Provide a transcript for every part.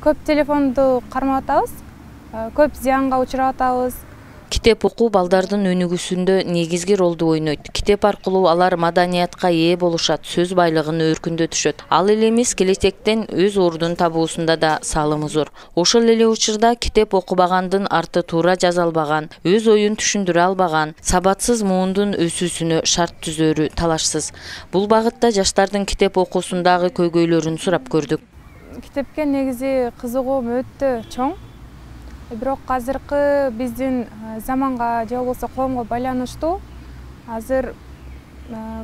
Көп телефонду кармап атабыз, көп зыянга учурап атабыз. Китеп окуу балдардын өнүгүүсүндө негизги ролду ойнойт. Китеп аркылуу алар маданиятка ээ болушат, сөз байлыгын өркүндөтүшөт. Ал эле эмес, келечектен өз ордун табуусунда да салымы зор. Ошол эле учурда китеп окубагандын арты туура жаза албаган, өз оюн түшүндүрө албаган, сабатсыз муундун өсүүсүнө шарт түзөрү талашсыз. Бул багытта жаштардын китеп окуусундагы көйгөйлөрүн сурап көрдүк. Китепке негизи кызыгуум өтө чоң. Бирок азыркы биздин заманга же болбосо коомго байланыштуу азыр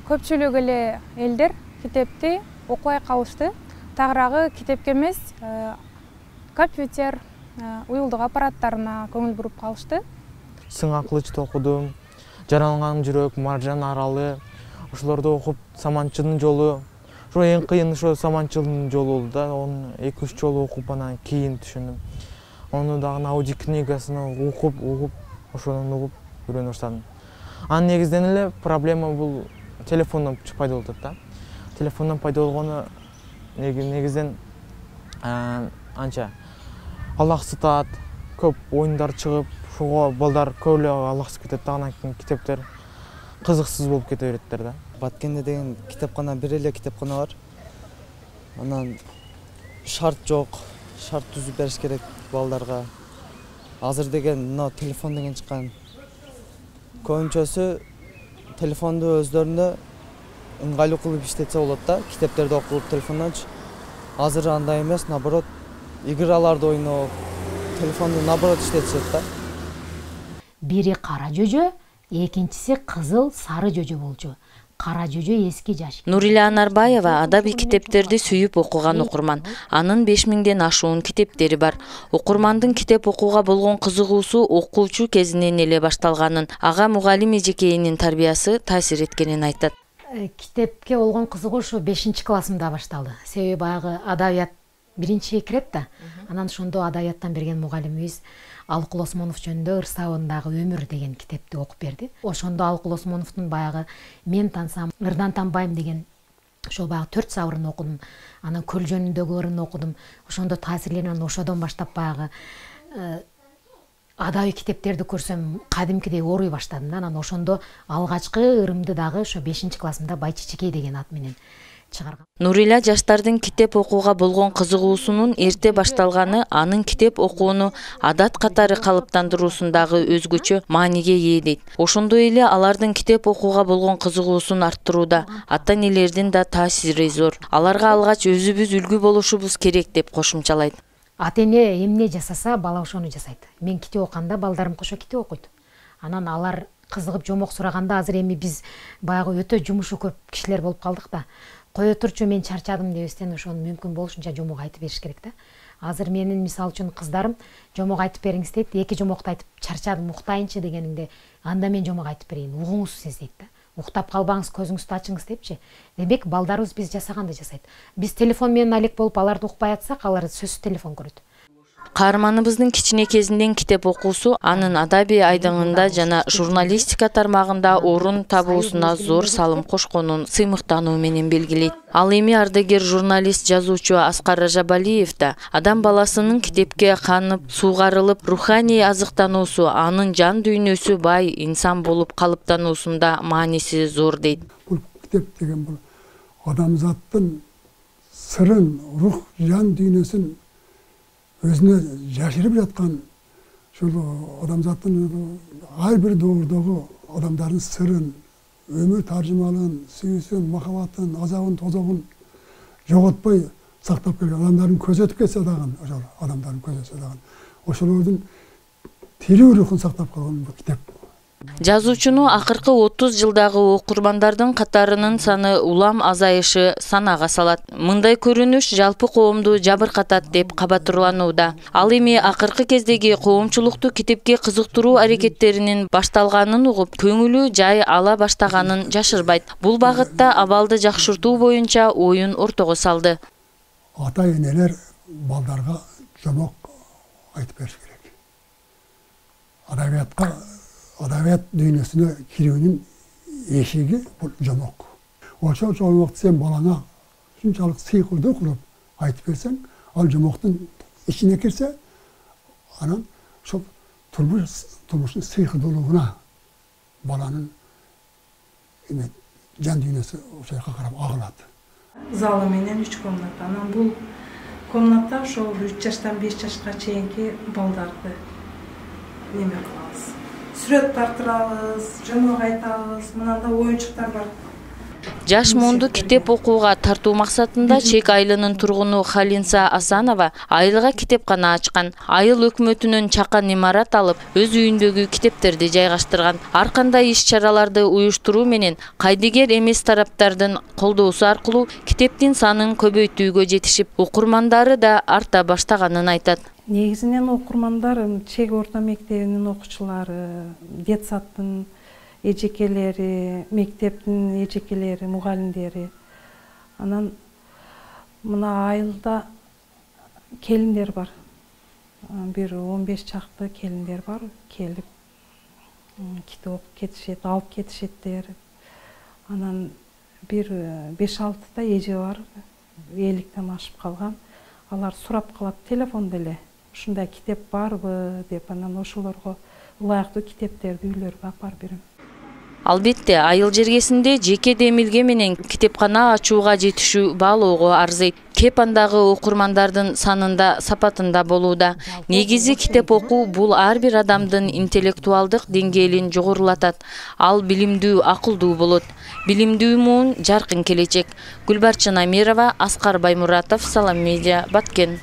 көпчүлүк эле элдер китепти окубай калышты. Тагыраагы китепке эмес, компьютер, уюлдук аппараттарына көңүл буруп калышты. Сыңа кылычты окудум, Жаралган жүрөк, Маржан аралы, ошолорду окуп, Саманчынын жолу. Ошо эң кыйын ошо Саманчынын жолу болду да, onu 2-3 жолу окуп анан кийин түшүндүм. Onu dağın аудиокнигасını окуп, ошону угуп үйрөнө баштадым. Анын негизден эле проблема бул телефондон пайда болуп атат да. Телефондон пайда болгону негизден анча алаксытат, көп оюндар чыгып, ошого балдар көп эле алаксып кетет да, анан кийин китептер кызыксыз болуп кете береттер да. Баткенде деген китепкана, бир эле китепкана бар. Анан шарт жок. Шарт түзүп бериш керек балдарга. Азыр деген мына телефон деген чыккан. Көбүнчөсү телефонду өздөрүндө ыңгайлуу кылып иштетсе болот да, китептерди окуп телефондончу. Азыр андай эмес, наоборот, играларды ойноп, телефонду наоборот иштетишет да. Бири кара жөжө, экинчиси кызыл сары жөжө болчу. Кара жөжө эски жаш. Нурила Анарбаева адаби китептерди сүйүп окуган окурман. Анын 5000ден ашуун китептери бар. Окурмандын китеп окууга болгон кызыгуусу окуучу кезинен эле башталганын, ага мугалим эжекейинин тарбиясы таасир эткенин айтат. Китепке болгон кызыгуу ушу 5-классымда башталды. Себеби баягы адабият биринчиге кирет да. Анан ошондо адабияттан берген мугалимибиз Алыкул Осмонов жөнүндө Ырсабындагы өмүр деген китепти окуп берди. Ошондо Алыкул Осмоновдун баягы Мен тансам, ырдан танбайм деген ошол баягы 4 сабырын окудум. Анан Көл жөнүндөгү ырын окудум. Ошондо таасирленип, ошодон баштап баягы адаби китептерди көрсөм кадимкидей ооруй баштадым да. Анан ошондо алгачкы ырымды дагы ошо 5-классымда Байчичекей деген ат менен чыгарган. Нурила жаштардын китеп окууга болгон кызыгуусунун эрте башталганы анын китеп окууну адат катары калыптандыруусундагы өзгөчө мааниге ээ дейт. Ошондой эле алардын китеп окууга болгон кызыгуусун арттырууда ата-энелердин да таасири зор. Аларга алгач өзүбүз үлгү болушубуз керек деп кошумчалайт. Ата-эне эмне жасаса, бала ошону жасайт. Мен китеп окуганда балдарым кошо китеп окуйт. Анан алар кызыгып жомок сураганда азыр эми биз баягы өтө жумушу көп кишилер болуп калдык да. Кое турчу мен чарчадым дебестен ошону мүмкүн болушунча жомок айтып бериш керек да. Азыр менин мисалы үчүн кыздарым жомок айтып бериңиз дейт, 2 жомокту айтып чарчадым, уктайынчы дегениңде, анда мен жомок айтып берейин, угуңуз сиз дейт да. Уктап калбаңыз, көзүңүздү ачыңыз депчи. Демек балдарыбыз биз жасаганды жасайт. Биз телефон менен алек болуп аларды укпай атсак, алар сөзсүз телефон көрөт. Каарманыбыздын кичине кезинден китеп окуусу анын адаби айдыңында жана журналистика тармагында орун табуусуна зор салым кошконун сыймыктануу менен белгилейт. Ал эми ардагер журналист, жазуучу Аскар Ражабалиев да адам баласынын китепке канып, суугарылып, руханий азыктануусу, анын жан дүйнөсү бай инсан болуп калыптануусунда мааниси зор дейт. Бул китеп деген бул адамзаттын сырын, рух, жан дүйнөсүн өзүнө жашырып жаткан, ушул адамзаттын ар бир доордогу адамдардын сырын, өмүр таржымалын, сүйүүсүн, махаббатын, азабын, тозогун жоготпой сактап келген, адамдардын көзөтүп кетсе дагы, ошол адамдардын көзөтүп дагы, ошолордун тирүү рухун сактап калган бул китеп. Жазуучуну акыркы 30 жылдагы окурмандардын катарынын саны улам азайышы санага салат. Мындай көрүнүш жалпы коомду жабыркатат деп кабатырланууда. Ал эми акыркы кездеги коомчулукту китепке кызыктыруу аракеттеринин башталганын угуп, көңүлү жай ала баштаганын жашырбайт. Бул багытта абалды жакшыртуу боюнча оюн ортого салды. Ата-энелер балдарга жомок айтып бериш керек. Адабият дүйнөсүнө кирүүнүн эшиги бул жомок. Ошол жомокту сен балаңа ушунчалык сыйкырдуу кылып айтып берсең, ал жомоктун içine kirse anam şu turmuşun sıyıkıdılığına balanın can dünyası o şeyga karab ağladı. Zалы менен 3 комната. Анан бул комната ошол 3 жаштан 5 жашка чейинки балдарды неме кылабыз. Сүрөт тартырабыз, жомок айтабыз, мынанда оюнчуктар бар. Жаш муунду китеп окууга тартуу максатында Чек айылынын тургуну Халинса Асанова айылга китепкана ачкан. Айыл өкмөтүнөн чакан имарат алып, өз үйүндөгү китептерди жайгаштырган. Ар кандай иш-чараларды уюштуруу менен кайдыгер эмес тараптардын колдоосу аркылуу китептин санын көбөйтүүгө жетишип, окурмандары да арта баштаганын айтат. Негизинен окурмандар Чек орто мектебинин окуучулары, детсаттын эжекелери, мектептин эжекелери, мугалимдери. Анан мына айылда келиндер бар. Бир 15 чакты келиндер бар. Келип китеп окуп кетишет, алып кетишеттер. Анан бир 5-6 эже бар. 50-тен ашып калган. Алар сурап калат телефондо эле. Ушундай китеп барбы деп, анан ошолорго ылайыктуу китептерди үйлөргө апарып берем. Албетте, айыл жергесинде жеке демилге менен китепкана ачууга жетишүү баалоого арзыйт. Кеп андагы окурмандардын санында, сапатында болууда. Негизи китеп окуу бул ар бир адамдын интеллектуалдык деңгээлин жогорулатат. Ал билимдүү, акылдуу болот. Билимдүү муун жаркын келечек. Гүлбарчын Амирова, Аскар Баймуратов, Салам Медиа, Баткен.